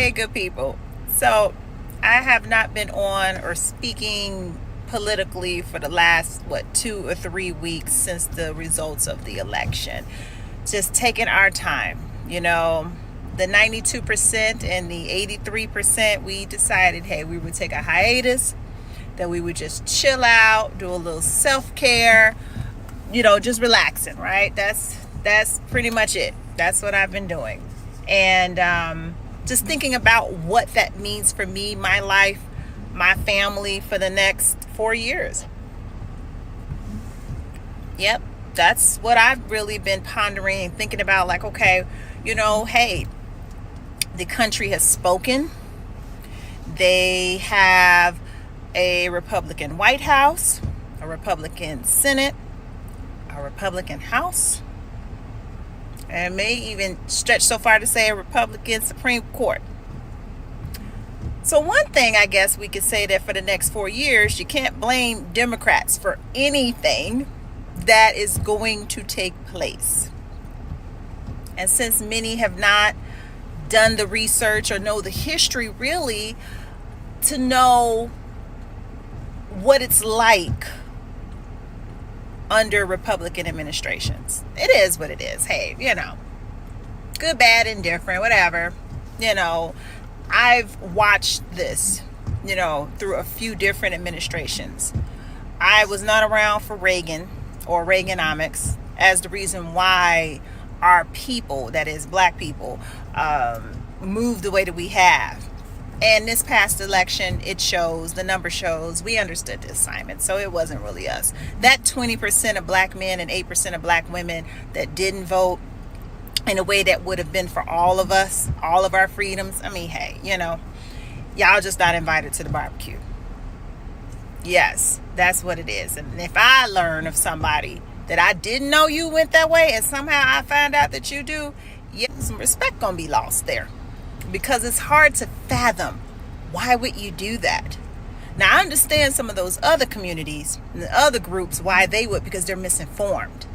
Okay, good people. So, I have not been on or speaking politically for the last, 2 or 3 weeks since the results of the election. Just taking our time, the 92% and the 83%, we decided, hey, we would take a hiatus, that we would just chill out, do a little self-care, just relaxing, right? That's pretty much it. That's what I've been doing. And just thinking about what that means for me, my life, my family for the next 4 years. Yep, that's what I've really been pondering and thinking about. Like, okay, hey, the country has spoken. They have a Republican White House, a Republican Senate, a Republican House, and may even stretch so far to say a Republican Supreme Court. So one thing I guess we could say that for the next 4 years, you can't blame Democrats for anything that is going to take place. And since many have not done the research or know the history really to know what it's like under Republican administrations. It is what it is. Hey, good, bad, indifferent, whatever. I've watched this, through a few different administrations. I was not around for Reagan or Reaganomics as the reason why our people, that is black people, moved the way that we have. And this past election, the number shows, we understood the assignment. So it wasn't really us. That 20% of black men and 8% of black women that didn't vote in a way that would have been for all of us, all of our freedoms. I mean, hey, y'all just not invited to the barbecue. Yes, that's what it is. And if I learn of somebody that I didn't know you went that way and somehow I find out that you do, some respect gonna be lost there. Because it's hard to fathom, why would you do that? Now, I understand some of those other communities and the other groups, why they would, because they're misinformed.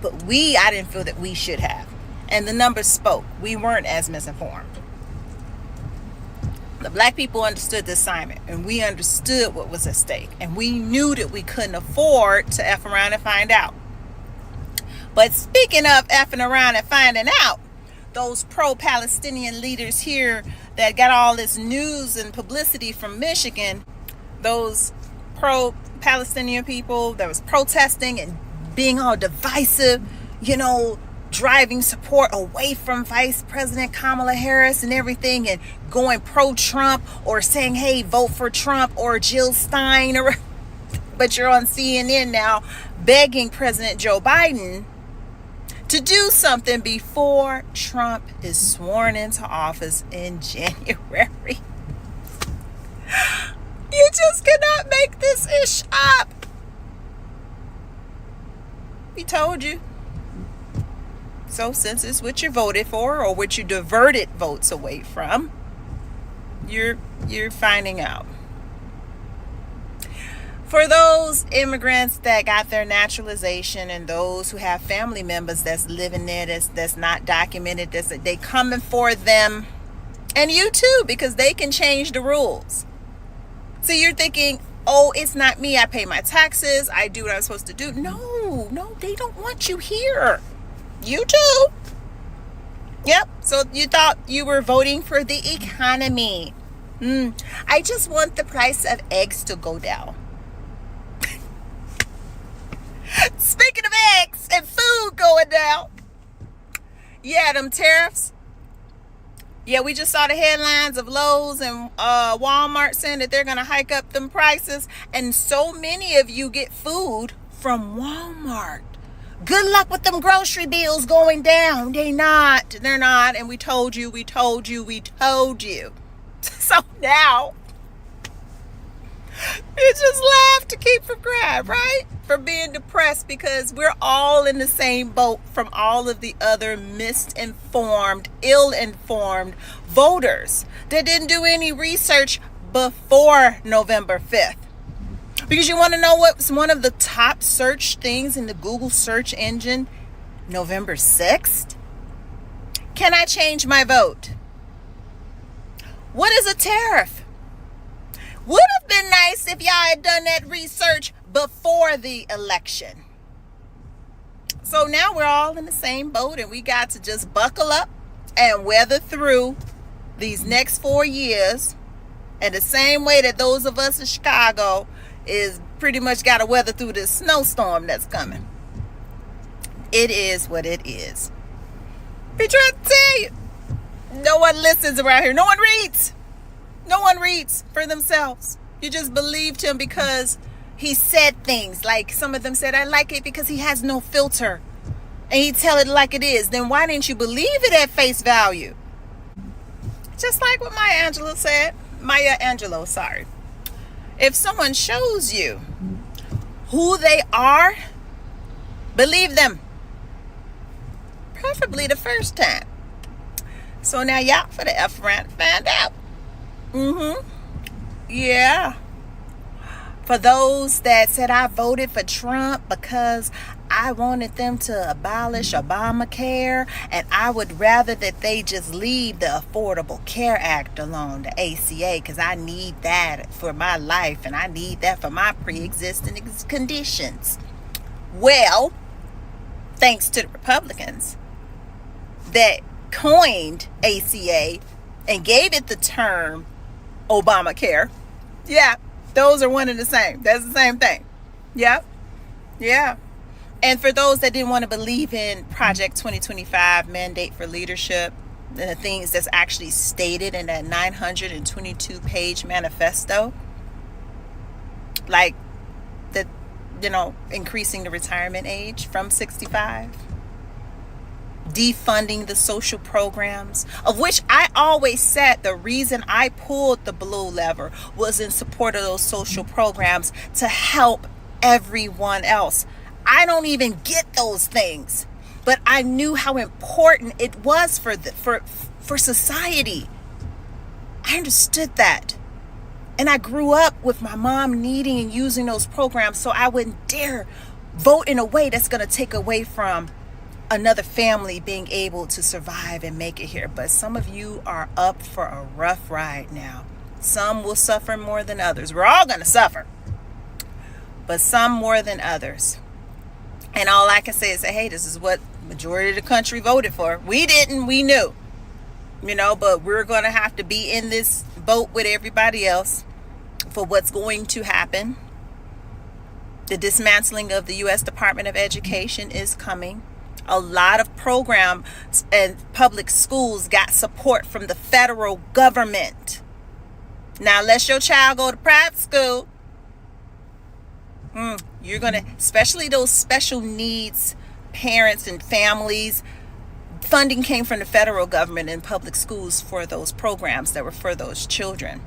But I didn't feel that we should have. And the numbers spoke. We weren't as misinformed. The black people understood the assignment, and we understood what was at stake. And we knew that we couldn't afford to F around and find out. But speaking of effing around and finding out, those pro-Palestinian leaders here that got all this news and publicity from Michigan, those pro-Palestinian people that was protesting and being all divisive, driving support away from Vice President Kamala Harris and everything, and going pro-Trump or saying, hey, vote for Trump or Jill Stein, but you're on CNN now begging President Joe Biden to do something before Trump is sworn into office in January. You just cannot make this ish up. We told you. So since it's what you voted for or what you diverted votes away from, you're finding out. For those immigrants that got their naturalization and those who have family members that's living there that's not documented, they coming for them, and you too, because they can change the rules. So you're thinking, oh, it's not me. I pay my taxes. I do what I'm supposed to do. No, they don't want you here. You too. Yep. So you thought you were voting for the economy. I just want the price of eggs to go down. Speaking of eggs and food going down. Yeah, them tariffs. Yeah, we just saw the headlines of Lowe's and Walmart saying that they're going to hike up them prices. And so many of you get food from Walmart. Good luck with them grocery bills going down. They're not. And we told you. So now, you just laugh to keep from crying, right? For being depressed, because we're all in the same boat from all of the other misinformed, ill-informed voters that didn't do any research before November 5th. Because you want to know what's one of the top search things in the Google search engine? November 6th? Can I change my vote? What is a tariff? Would have been nice if y'all had done that research before the election. So now we're all in the same boat, and we got to just buckle up and weather through these next 4 years. And the same way that those of us in Chicago is pretty much got to weather through this snowstorm that's coming. It is what it is. Be trying to tell you. No one listens around here. No one reads. No one reads for themselves. You just believed him because he said things. Like some of them said, I like it because he has no filter. And he tell it like it is. Then why didn't you believe it at face value? Just like what Maya Angelou, sorry. If someone shows you who they are, believe them. Preferably the first time. So now y'all for the F around find out. Yeah. For those that said I voted for Trump because I wanted them to abolish Obamacare, and I would rather that they just leave the Affordable Care Act alone, the ACA, because I need that for my life and I need that for my pre-existing conditions. Well, thanks to the Republicans that coined ACA and gave it the term Obamacare. Yeah, those are one and the same. That's the same thing. Yep. Yeah. And for those that didn't want to believe in Project 2025 mandate for leadership and the things that's actually stated in that 922-page manifesto, like the, increasing the retirement age from 65, defunding the social programs, of which I always said the reason I pulled the blue lever was in support of those social programs to help everyone else. I don't even get those things, but I knew how important it was for society. I understood that. And I grew up with my mom needing and using those programs, so I wouldn't dare vote in a way that's going to take away from another family being able to survive and make it here. But some of you are up for a rough ride now. Some will suffer more than others. We're all going to suffer, but some more than others. And all I can say is, hey, this is what majority of the country voted for. We didn't, we knew, but we're going to have to be in this boat with everybody else for what's going to happen. The dismantling of the U.S. Department of Education is coming. A lot of programs and public schools got support from the federal government. Now, unless your child go to private school, you're going to, especially those special needs parents and families, funding came from the federal government and public schools for those programs that were for those children.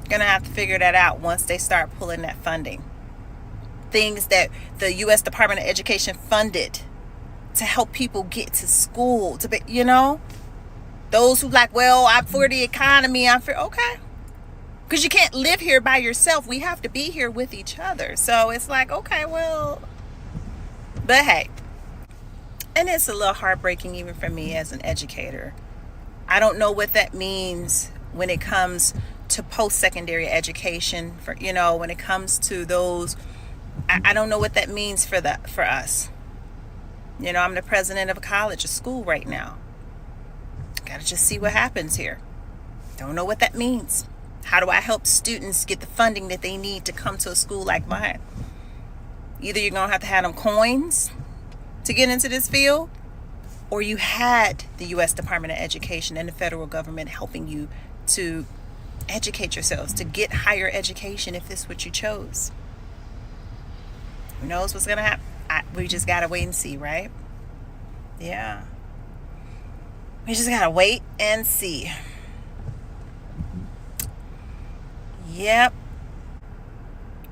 Going to have to figure that out once they start pulling that funding. Things that the U.S. Department of Education funded to help people get to school, to be, those who like, well, I'm for the economy, okay. Because you can't live here by yourself. We have to be here with each other. So it's like, okay, well, but hey. And it's a little heartbreaking even for me as an educator. I don't know what that means when it comes to post-secondary education, for when it comes to those. I don't know what that means for us. I'm the president of a college, a school right now. Gotta just see what happens here. Don't know what that means. How do I help students get the funding that they need to come to a school like mine? Either you're gonna have to have them coins to get into this field, or you had the U.S. Department of Education and the federal government helping you to educate yourselves, to get higher education if this is what you chose. Who knows what's going to happen? We just got to wait and see, right? Yeah. We just got to wait and see. Yep.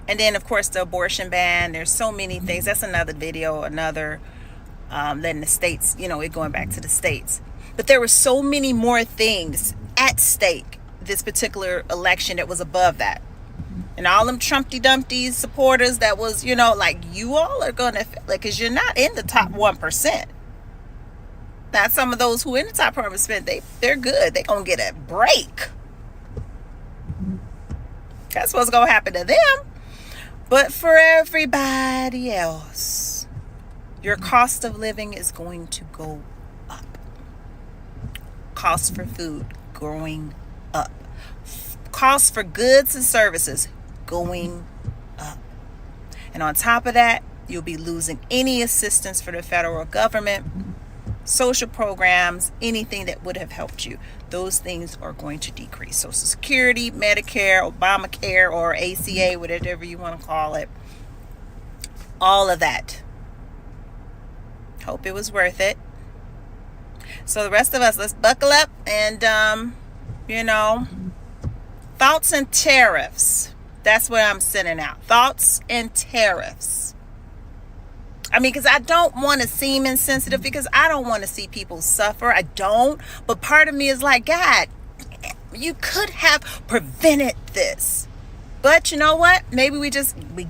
And then, of course, the abortion ban. There's so many things. That's another video, letting the states, it going back to the states. But there were so many more things at stake this particular election that was above that. And all them Trumpty Dumpty supporters that was, you all are going to, because you're not in the top 1%. Now, some of those who in the top performing spend, they're good. They're going to get a break. That's what's going to happen to them. But for everybody else, your cost of living is going to go up. Cost for food going up. Cost for goods and services going up. And on top of that, you'll be losing any assistance for the federal government, social programs, anything that would have helped you. Those things are going to decrease. Social Security, Medicare, Obamacare, or ACA, whatever you want to call it. All of that. Hope it was worth it. So the rest of us, let's buckle up and, thoughts and tariffs. That's what I'm sending out. Thoughts and tariffs. I mean, because I don't want to seem insensitive, because I don't want to see people suffer. I don't. But part of me is like, God, you could have prevented this. But you know what? Maybe we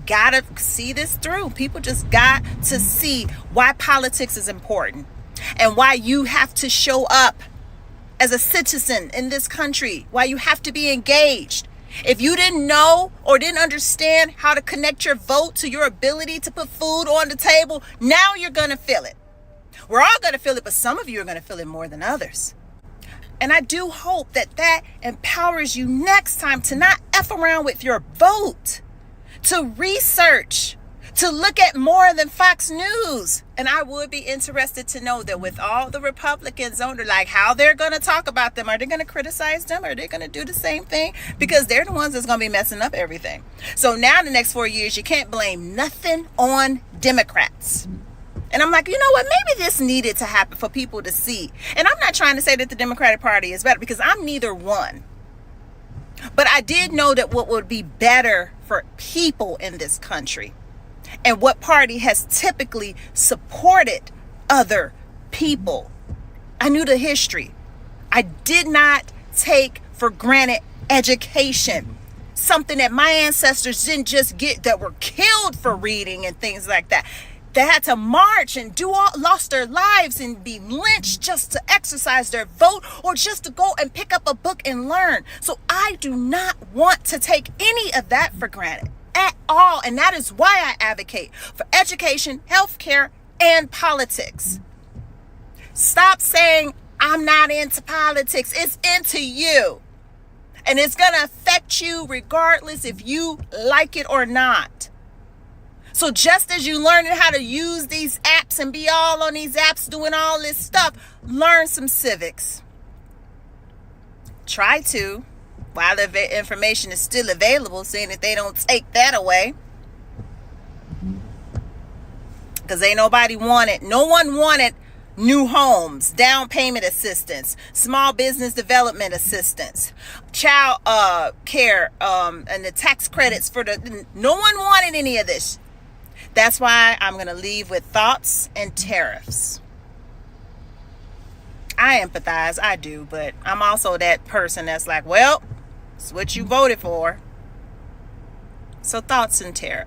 got to see this through. People just got to see why politics is important and why you have to show up as a citizen in this country, why you have to be engaged. If you didn't know or didn't understand how to connect your vote to your ability to put food on the table, now you're going to feel it. We're all going to feel it, but some of you are going to feel it more than others. And I do hope that empowers you next time to not F around with your vote, to research, to look at more than Fox News. And I would be interested to know that with all the Republicans on there, like how they're going to talk about them. Are they going to criticize them? Are they going to do the same thing? Because they're the ones that's going to be messing up everything. So now in the next 4 years, you can't blame nothing on Democrats. And I'm like, you know what? Maybe this needed to happen for people to see. And I'm not trying to say that the Democratic Party is better, because I'm neither one. But I did know that what would be better for people in this country, and what party has typically supported other people. I knew the history. I did not take for granted education. Something that my ancestors didn't just get, that were killed for reading and things like that. They had to march and lost their lives and be lynched just to exercise their vote, or just to go and pick up a book and learn. So I do not want to take any of that for granted at all. And that is why I advocate for education, healthcare, and politics. Stop saying I'm not into politics. It's into you. And it's going to affect you regardless if you like it or not. So just as you learning how to use these apps and be all on these apps doing all this stuff, learn some civics. Try to, while the information is still available, seeing that they don't take that away. Because no one wanted new homes, down payment assistance, small business development assistance, child care, and the tax credits no one wanted any of this. That's why I'm going to leave with thoughts and tariffs. I empathize, I do, but I'm also that person that's like, well, it's what you voted for. So thoughts and tariffs.